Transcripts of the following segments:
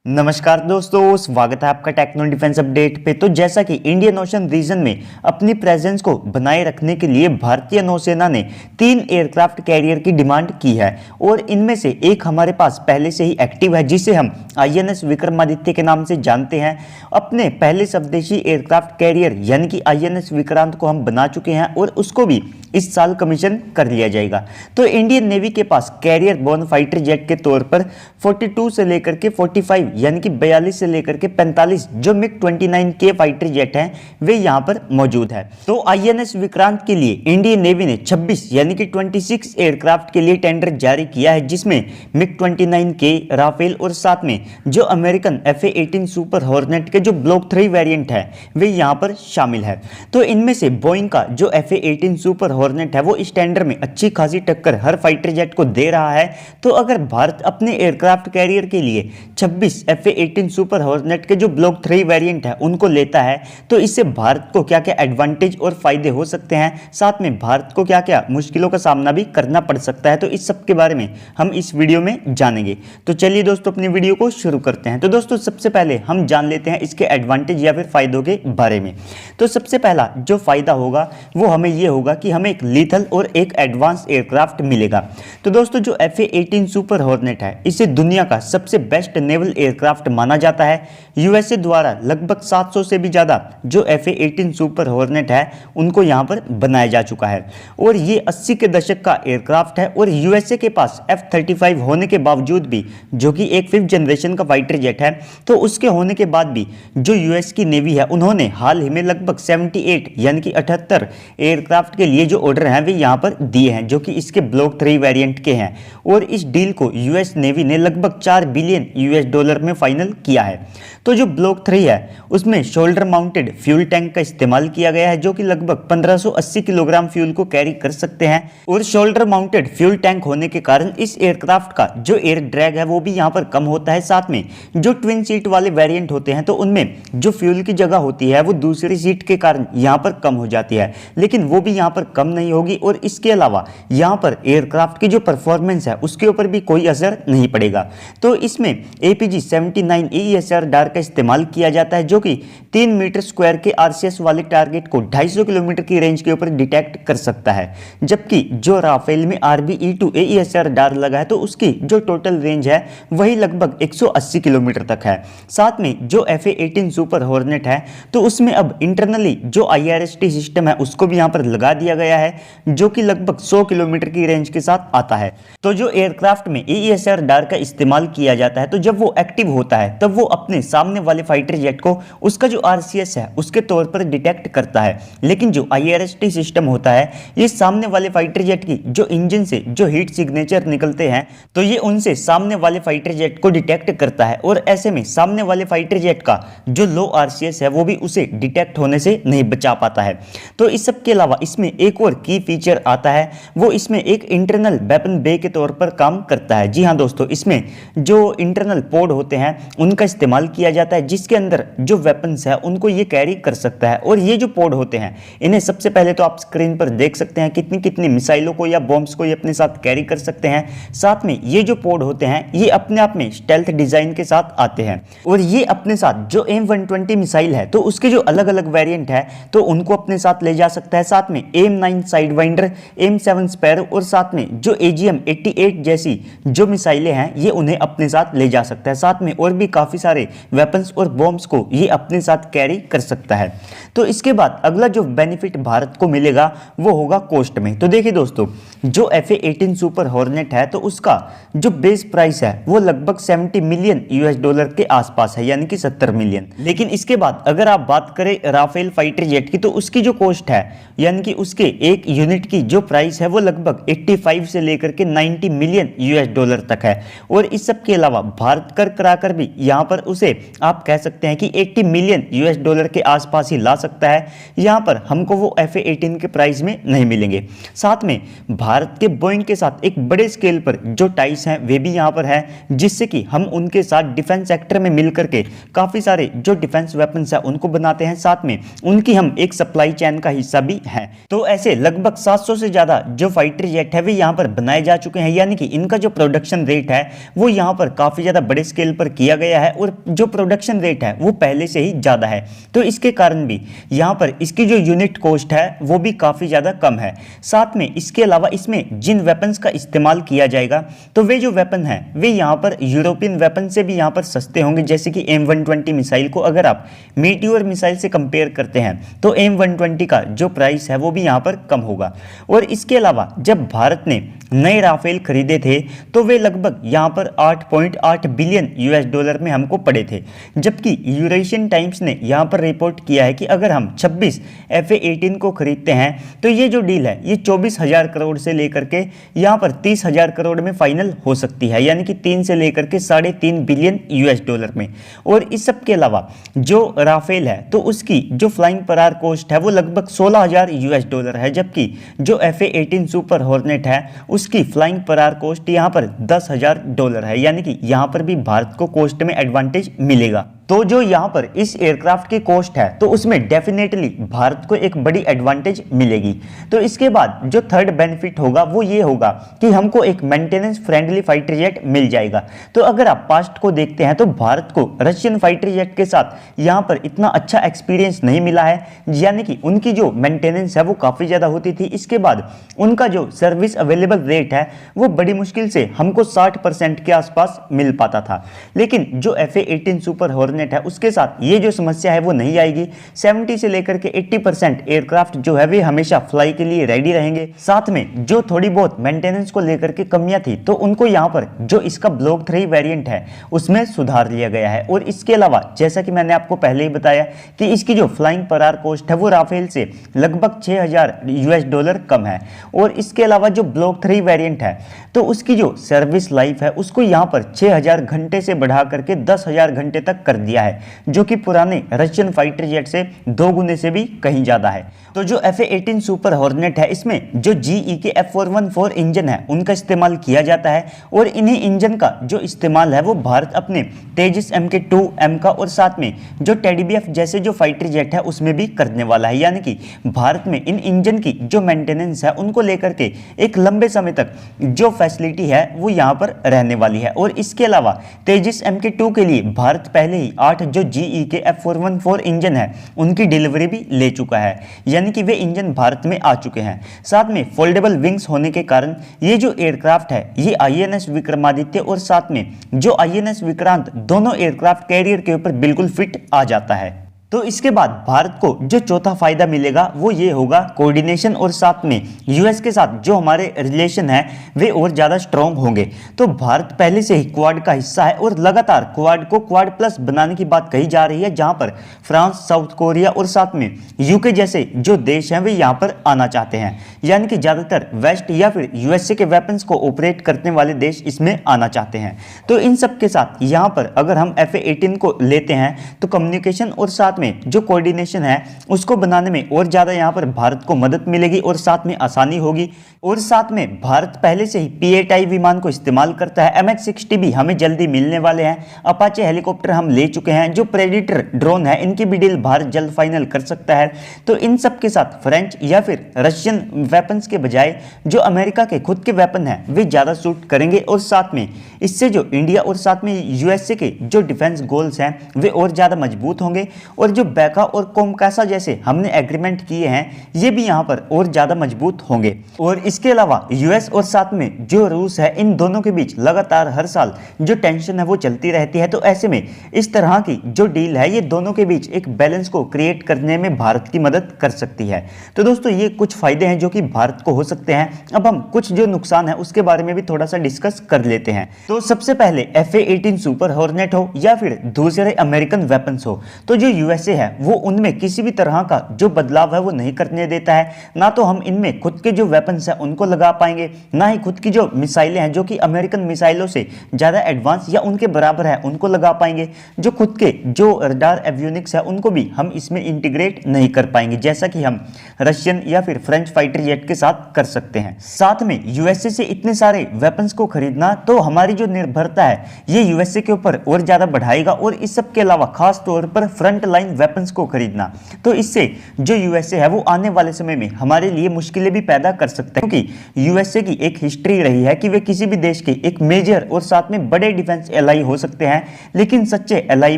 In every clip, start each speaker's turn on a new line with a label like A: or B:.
A: नमस्कार दोस्तों, स्वागत है आपका टेक्नो डिफेंस अपडेट पे। तो जैसा कि इंडियन ओशन रीजन में अपनी प्रेजेंस को बनाए रखने के लिए भारतीय नौसेना ने 3 एयरक्राफ्ट कैरियर की डिमांड की है और इनमें से एक हमारे पास पहले से ही एक्टिव है, जिसे हम आईएनएस विक्रमादित्य के नाम से जानते हैं। अपने पहले स्वदेशी एयरक्राफ्ट कैरियर यानी कि आईएनएस विक्रांत को हम बना चुके हैं और उसको भी इस साल कमीशन कर लिया जाएगा। तो इंडियन नेवी के पास कैरियर बोर्न फाइटर जेट के तौर पर 42 से लेकर के 45 यानी कि 42 से लेकर के 45 जो मिग 29 के फाइटर जेट हैं वे यहां पर मौजूद है। तो आईएनएस विक्रांत के लिए इंडियन नेवी ने 26 यानी कि 26 एयरक्राफ्ट के लिए टेंडर जारी किया है, जिसमें मिग 29 के, राफेल और साथ में जो अमेरिकन FA-18 सुपर हॉर्नेट के जो ब्लॉक 3 वेरिएंट है वे यहां पर शामिल है। तो इनमें से बोइंग का जो FA-18 सुपर हॉर्नेट है वो इस टेंडर में अच्छी खासी टक्कर हर फाइटर जेट को दे रहा है। तो अगर भारत अपने एयरक्राफ्ट कैरियर के लिए 26 FA-18 सुपर हॉर्नेट के जो ब्लॉक 3 वेरिएंट है उनको लेता है तो इससे भारत को क्या क्या एडवांटेज और फायदे हो सकते हैं, साथ में भारत को क्या क्या मुश्किलों का सामना भी करना पड़ सकता है, तो इस सब के बारे में हम इस वीडियो में जानेंगे। तो चलिए दोस्तों अपनी वीडियो को शुरू करते हैं। तो दोस्तों सबसे पहले हम जान लेते हैं इसके एडवांटेज या फिर फायदों के बारे में। तो सबसे पहला जो फायदा होगा वो हमें ये होगा कि हमें एक लीथल और एक एडवांस एयरक्राफ्ट मिलेगा। तो दोस्तों जो FA-18 सुपर हॉर्नेट है इसे दुनिया का सबसे बेस्ट नेवल एयरक्राफ्ट माना जाता है। यूएसए द्वारा लगभग 700 से भी ज़्यादा जो FA-18 सुपर हॉर्नेट है उनको यहाँ पर बनाया जा चुका है और ये 80 के दशक का एयरक्राफ्ट है। और यूएसए के पास F-35 होने के बावजूद भी, जो कि एक 5th जनरेशन का फाइटर जेट है, तो उसके होने के बाद भी जो यूएस की नेवी है उन्होंने हाल ही में लगभग 78 यानी कि 78 एयरक्राफ्ट के लिए जो ऑर्डर हैं वे यहाँ पर दिए हैं, जो कि इसके ब्लॉक 3 वेरिएंट के हैं। और इस डील को यूएस नेवी ने लगभग $4 बिलियन में फाइनल किया है। तो जो ब्लॉक 3 है उसमें शोल्डर माउंटेड फ्यूल टैंक का इस्तेमाल किया गया है, जो कि लगभग 1580 किलोग्राम फ्यूल को कैरी कर सकते हैं। और शोल्डर माउंटेड फ्यूल टैंक होने के कारण इस एयरक्राफ्ट का जो एयर ड्रैग है वो भी यहाँ पर कम होता है। साथ में जो ट्विन सीट वाले वेरिएंट होते हैं तो उनमें जो फ्यूल की जगह होती है वो दूसरी सीट के कारण यहाँ पर कम हो जाती है, लेकिन वो भी यहाँ पर कम नहीं होगी। और इसके अलावा यहाँ पर एयरक्राफ्ट की जो परफॉर्मेंस है उसके ऊपर भी कोई असर नहीं पड़ेगा। तो इसमें APG-79 AESR डार का इस्तेमाल किया जाता है, जो कि 3 मीटर स्क्वायर के RCS वाले टारगेट को 250 किलोमीटर की रेंज के ऊपर डिटेक्ट कर सकता है। जबकि जो राफेल में RB-E2 AESR डार लगा है तो उसकी जो टोटल रेंज है वही लगभग 180 किलोमीटर तक है। साथ में जो FA-18 सुपर हॉर्नेट है तो उसमें अब इंटरनली जो IRST सिस्टम है उसको भी यहाँ पर लगा दिया गया है, जो कि लगभग 100 किलोमीटर की रेंज के साथ आता है। तो जो एयरक्राफ्ट में AESR डार का इस्तेमाल किया जाता है तो जब वो एक्टिव होता है तब वो अपने सामने वाले फाइटर जेट को उसका जो RCS है उसके तौर पर डिटेक्ट करता है। लेकिन जो IRST सिस्टम होता है ये सामने वाले फाइटर जेट की जो इंजन से जो हीट सिग्नेचर निकलते हैं तो ये उनसे सामने वाले फाइटर जेट को डिटेक्ट करता है। और ऐसे में सामने वाले फाइटर जेट का जो लो RCS है वो भी उसे डिटेक्ट होने से नहीं बचा पाता है। तो इस सब के अलावा इसमें एक और की फीचर आता है, वो इसमें एक इंटरनल वेपन बे के तौर पर काम करता है। जी हाँ दोस्तों, इसमें जो इंटरनल पोड होते हैं उनका इस्तेमाल किया जाता है, जिसके अंदर जो वेपन्स है उनको ये कैरी कर सकता है। और ये जो पोड होते हैं इन्हें सबसे पहले तो आप स्क्रीन पर देख सकते हैं कितनी कितनी मिसाइलों को या बॉम्ब्स को ये अपने साथ कैरी कर सकते हैं। साथ में ये जो पोड होते हैं ये अपने आप में स्टेल्थ डिजाइन के साथ आते हैं और ये अपने साथ जो AIM-120 मिसाइल है तो उसके जो अलग अलग वेरिएंट है तो उनको अपने साथ ले जा सकता है। साथ में AIM-9 साइडवाइंडर, AIM-7 स्पैरो और साथ में जो AGM-88 जैसी जो मिसाइलें हैं ये उन्हें अपने साथ ले जा सकता है। साथ में और भी काफी सारे वेपन्स और बॉम्ब्स को ये अपने साथ कैरी कर सकता है। तो इसके बाद अगला जो बेनिफिट भारत को मिलेगा वो होगा कॉस्ट में। तो देखिए दोस्तों, जो FA-18 सुपर हॉर्नेट है तो उसका जो बेस प्राइस है वो लगभग $70 मिलियन के आसपास है, यानी कि 70 मिलियन। लेकिन इसके बाद अगर आप बात करें राफेल फाइटर जेट की तो उसकी जो कॉस्ट है यानी कि उसके एक यूनिट की जो प्राइस है वो लगभग 85 से लेकर के $90 मिलियन तक है। और इस सब के अलावा भारत कर कराकर भी यहाँ पर उसे आप कह सकते हैं कि $80 मिलियन के आसपास ही ला सकता है। यहाँ पर हमको वो FA-18 के प्राइस में नहीं मिलेंगे। साथ में भारत के बोइंग के साथ एक बड़े स्केल पर जो टाइस हैं वे भी यहाँ पर है, जिससे कि हम उनके साथ डिफेंस सेक्टर में मिलकर के काफ़ी सारे जो डिफेंस वेपन्स हैं उनको बनाते हैं। साथ में उनकी हम एक सप्लाई चेन का हिस्सा भी हैं। तो ऐसे लगभग 700 से ज़्यादा जो फाइटर जेट है वे यहाँ पर बनाए जा चुके हैं, यानी कि इनका जो प्रोडक्शन रेट है वो यहाँ पर काफ़ी ज़्यादा बड़े स्केल पर किया गया है और जो प्रोडक्शन रेट है वो पहले से ही ज़्यादा है, तो इसके कारण भी यहाँ पर इसकी जो यूनिट कॉस्ट है वो भी काफ़ी ज़्यादा कम है। साथ में इसके अलावा इसमें जिन वेपन्स का इस्तेमाल किया जाएगा तो वे जो वेपन हैं वे यहाँ पर यूरोपियन वेपन से भी यहाँ पर सस्ते होंगे। जैसे कि M120 मिसाइल को अगर आप मीटियोर मिसाइल से कंपेयर करते हैं तो M120 का जो प्राइस है वो भी यहाँ पर कम होगा। और इसके अलावा जब भारत ने नए राफेल खरीदे थे तो वे लगभग यहाँ पर 8.8 बिलियन US डॉलर में हमको पड़े थे, जबकि यूरेशियन टाइम्स ने यहाँ पर रिपोर्ट किया है कि अगर हम 26 FA-18 को खरीदते हैं तो ये जो डील है ये 24,000 करोड़ से लेकर के यहाँ पर 30,000 करोड़ में फाइनल हो सकती है, यानी कि 3 से लेकर के 3.5 बिलियन US डॉलर में। और इस सब के अलावा जो राफेल है तो उसकी जो फ्लाइंग पर आवर कॉस्ट है वो लगभग 16,000 US डॉलर है, जबकि जो FA-18 सुपर हॉर्नेट है उसकी फ्लाइंग पर आवर कॉस्ट यहाँ पर 10,000 डॉलर है, यानी कि यहाँ पर भी भारत को कॉस्ट में एडवांटेज मिलेगा। तो जो यहाँ पर इस एयरक्राफ्ट की कॉस्ट है तो उसमें डेफिनेटली भारत को एक बड़ी एडवांटेज मिलेगी। तो इसके बाद जो थर्ड बेनिफिट होगा वो ये होगा कि हमको एक मेंटेनेंस फ्रेंडली फाइटर जेट मिल जाएगा। तो अगर आप पास्ट को देखते हैं तो भारत को रशियन फाइटर जेट के साथ यहाँ पर इतना अच्छा एक्सपीरियंस नहीं मिला है, यानी कि उनकी जो मेंटेनेंस है वो काफ़ी ज़्यादा होती थी। इसके बाद उनका जो सर्विस अवेलेबल रेट है वो बड़ी मुश्किल से हमको 60% के आसपास मिल पाता था। लेकिन जो FA-18 सुपर हॉर्नेट है उसके साथ ये जो समस्या है वो नहीं आएगी। 70 से लेकर के 80% एयरक्राफ्ट जो है वे हमेशा फ्लाई के लिए रेडी रहेंगे। साथ में जो थोड़ी बहुत मेंटेनेंस को लेकर के कमियां थी तो उनको यहाँ पर जो इसका ब्लॉक 3 वेरिएंट है उसमें सुधार लिया गया है। और इसके अलावा जैसा कि मैंने आपको पहले ही बताया कि इसकी जो फ्लाइंग पर आवर कॉस्ट है वो राफेल से लगभग 6,000 US डॉलर कम है। और इसके अलावा जो ब्लॉक 3 वेरिएंट है तो उसकी जो सर्विस लाइफ है उसको यहाँ पर 6,000 घंटे से बढ़ा करके 10,000 घंटे तक कर दिया है, जो कि पुराने रशियन फाइटर जेट से 2 गुने से भी कहीं ज्यादा है। तो जो FA-18 सुपर हॉर्नेट है इसमें जो GE के F414 इंजन है उनका इस्तेमाल किया जाता है। और इन्हीं इंजन का जो इस्तेमाल है वो भारत अपने तेजस MK2M का और साथ में जो टेडीबीएफ जैसे जो फाइटर जेट है उसमें भी करने वाला है, यानी कि भारत में इन इंजन की जो मेंटेनेंस है उनको लेकर के एक लंबे समय तक जो फैसिलिटी है वो यहाँ पर रहने वाली है। और इसके अलावा तेजस MK2 के लिए भारत पहले ही 8 जो GE के F414 इंजन है उनकी डिलीवरी भी ले चुका है, यानी कि वे इंजन भारत में आ चुके हैं। साथ में फोल्डेबल विंग्स होने के कारण ये जो एयरक्राफ्ट है ये INS विक्रमादित्य और साथ में जो INS विक्रांत दोनों एयरक्राफ्ट कैरियर के ऊपर बिल्कुल फिट आ जाता है। तो इसके बाद भारत को जो चौथा फायदा मिलेगा वो ये होगा कोऑर्डिनेशन और साथ में US के साथ जो हमारे रिलेशन है वे और ज़्यादा स्ट्रॉन्ग होंगे। तो भारत पहले से ही क्वाड का हिस्सा है और लगातार क्वाड को क्वाड प्लस बनाने की बात कही जा रही है, जहां पर फ्रांस, साउथ कोरिया और साथ में UK जैसे जो देश हैं वे यहाँ पर आना चाहते हैं, यानी कि ज़्यादातर वेस्ट या फिर USA के वेपन्स को ऑपरेट करने वाले देश इसमें आना चाहते हैं। तो इन सब के साथ यहाँ पर अगर हम FA-18 को लेते हैं तो कम्युनिकेशन और साथ में जो कोऑर्डिनेशन है उसको बनाने में और ज्यादा यहाँ पर भारत को मदद मिलेगी और साथ में आसानी होगी। और साथ में भारत पहले से ही P-8I विमान को इस्तेमाल करता है। MH-60 भी हमें जल्दी मिलने वाले हैं। अपाचे हेलीकॉप्टर हम ले चुके हैं। जो प्रेडिटर ड्रोन है इनकी भी डील भारत जल्द फाइनल कर सकता है। तो इन सब के साथ फ्रेंच या फिर रशियन वेपन्स के बजाय जो अमेरिका के खुद के वेपन है वे ज्यादा सूट करेंगे। और साथ में इससे जो इंडिया और साथ में USA के जो डिफेंस गोल्स हैं वे और ज्यादा मजबूत होंगे। और जो बैका और कोमकासा जैसे हमने एग्रीमेंट किए हैं ये भी यहाँ पर और ज्यादा मजबूत होंगे। और इसके अलावा US और साथ में जो रूस है इन दोनों के बीच लगातार हर साल जो टेंशन है वो चलती रहती है। तो ऐसे में इस तरह की जो डील है ये दोनों के बीच एक बैलेंस को क्रिएट करने में भारत की मदद कर सकती है। तो दोस्तों ये कुछ फायदे हैं जो कि भारत को हो सकते हैं। अब हम कुछ जो नुकसान है उसके बारे में भी थोड़ा सा डिस्कस कर लेते हैं। तो सबसे पहले FA-18 सुपर हॉर्नेट हो या फिर दूसरे अमेरिकन वेपन्स हो तो जो USA है वो उनमें किसी भी तरह का जो बदलाव है वो नहीं करने देता है। ना तो हम इनमें खुद के जो वेपन्स है उनको लगा पाएंगे, ना ही खुद की जो मिसाइलें हैं जो कि अमेरिकन मिसाइलों से ज़्यादा एडवांस या उनके बराबर है उनको लगा पाएंगे। जो खुद के जो रडार एवियोनिक्स है उनको भी हम इसमें इंटीग्रेट नहीं कर पाएंगे, जैसा कि हम रशियन या फिर फ्रेंच फाइटर जेट के साथ कर सकते हैं। साथ में USA से इतने सारे वेपन्स को खरीदना तो हमारी जो निर्भरता है ये USA के ऊपर और ज़्यादा बढ़ाएगा। और इस सब के अलावा खास तौर पर फ्रंट लाइन फॉरेन वेपन्स को खरीदना। तो इससे जो यूएसए है वो आने वाले समय में हमारे लिए मुश्किलें भी पैदा कर सकते हैं, क्योंकि यूएसए की एक हिस्ट्री रही है कि वे किसी भी देश के एक मेजर और साथ में बड़े डिफेंस एलाई हो सकते हैं, लेकिन सच्चे एलाई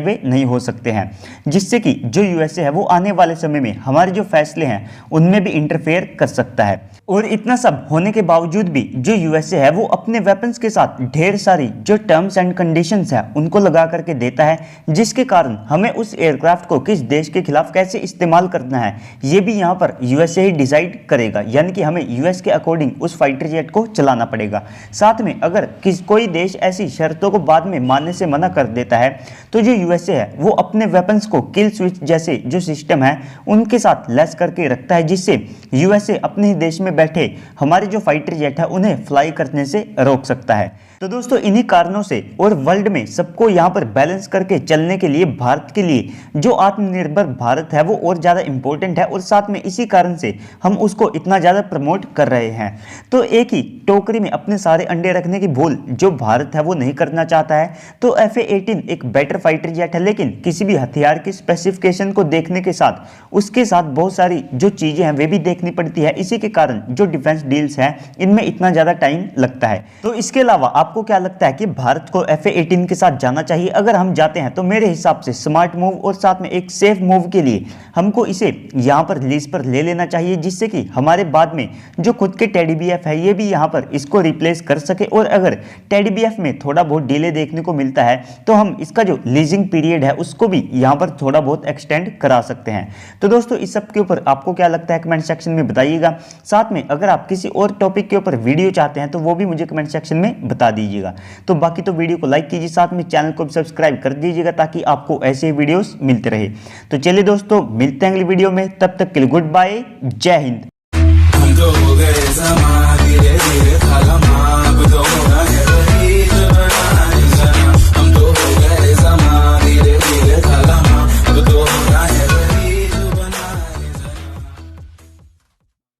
A: वे नहीं हो सकते हैं, जिससे कि जो यूएसए है वो आने वाले समय में हमारे जो फैसले हैं उनमें भी इंटरफेयर कर सकता है। और इतना सब होने के बावजूद भी जो यूएसए है वो अपने वेपन्स के साथ ढेर सारी जो टर्म्स एंड कंडीशंस है उनको लगा करके देता है, जिसके कारण हमें उस एयरक्राफ्ट को किस देश के खिलाफ कैसे इस्तेमाल करना है ये भी यहाँ पर यूएसए ही डिसाइड करेगा, यानी कि हमें यूएस के अकॉर्डिंग उस फाइटर जेट को चलाना पड़ेगा। साथ में अगर कोई देश ऐसी शर्तों को बाद में मानने से मना कर देता है तो जो यूएसए है वो अपने वेपन्स को किल स्विच जैसे जो सिस्टम है उनके साथ लैस करके रखता है, जिससे यूएसए अपने ही देश में बैठे हमारे जो फाइटर जेट है उन्हें फ्लाई करने से रोक सकता है। तो दोस्तों इन्हीं कारणों से और वर्ल्ड में सबको यहाँ पर बैलेंस करके चलने के लिए भारत के लिए जो आत्मनिर्भर भारत है वो और ज़्यादा इंपॉर्टेंट है, और साथ में इसी कारण से हम उसको इतना ज़्यादा प्रमोट कर रहे हैं। तो एक ही टोकरी में अपने सारे अंडे रखने की भूल जो भारत है वो नहीं करना चाहता है। तो FA-18 एक बेटर फाइटर जेट है, लेकिन किसी भी हथियार की स्पेसिफिकेशन को देखने के साथ उसके साथ बहुत सारी जो चीज़ें हैं वे भी देखनी पड़ती है। इसी के कारण जो डिफेंस डील्स हैं इनमें इतना ज़्यादा टाइम लगता है। तो इसके अलावा आपको क्या लगता है कि भारत को FA-18 के साथ जाना चाहिए? अगर हम जाते हैं तो मेरे हिसाब से स्मार्ट मूव और साथ में एक सेफ मूव के लिए हमको इसे यहाँ पर लीज पर ले लेना चाहिए, जिससे कि हमारे बाद में जो खुद के टेडी BF है ये भी यहाँ पर इसको रिप्लेस कर सके। और अगर टेडी BF में थोड़ा बहुत डिले देखने को मिलता है तो हम इसका जो लीजिंग पीरियड है उसको भी यहाँ पर थोड़ा बहुत एक्सटेंड करा सकते हैं। तो दोस्तों इस सब के ऊपर आपको क्या लगता है कमेंट सेक्शन में बताइएगा। साथ में अगर आप किसी और टॉपिक के ऊपर वीडियो चाहते हैं तो वो भी मुझे कमेंट सेक्शन में बता दीजिएगा। तो बाकी तो वीडियो को लाइक कीजिए, साथ में चैनल को भी सब्सक्राइब कर दीजिएगा ताकि आपको ऐसे वीडियोस मिलते रहे। तो चलिए दोस्तों मिलते हैं अगली वीडियो में, तब तक के लिए गुड बाय, जय हिंद।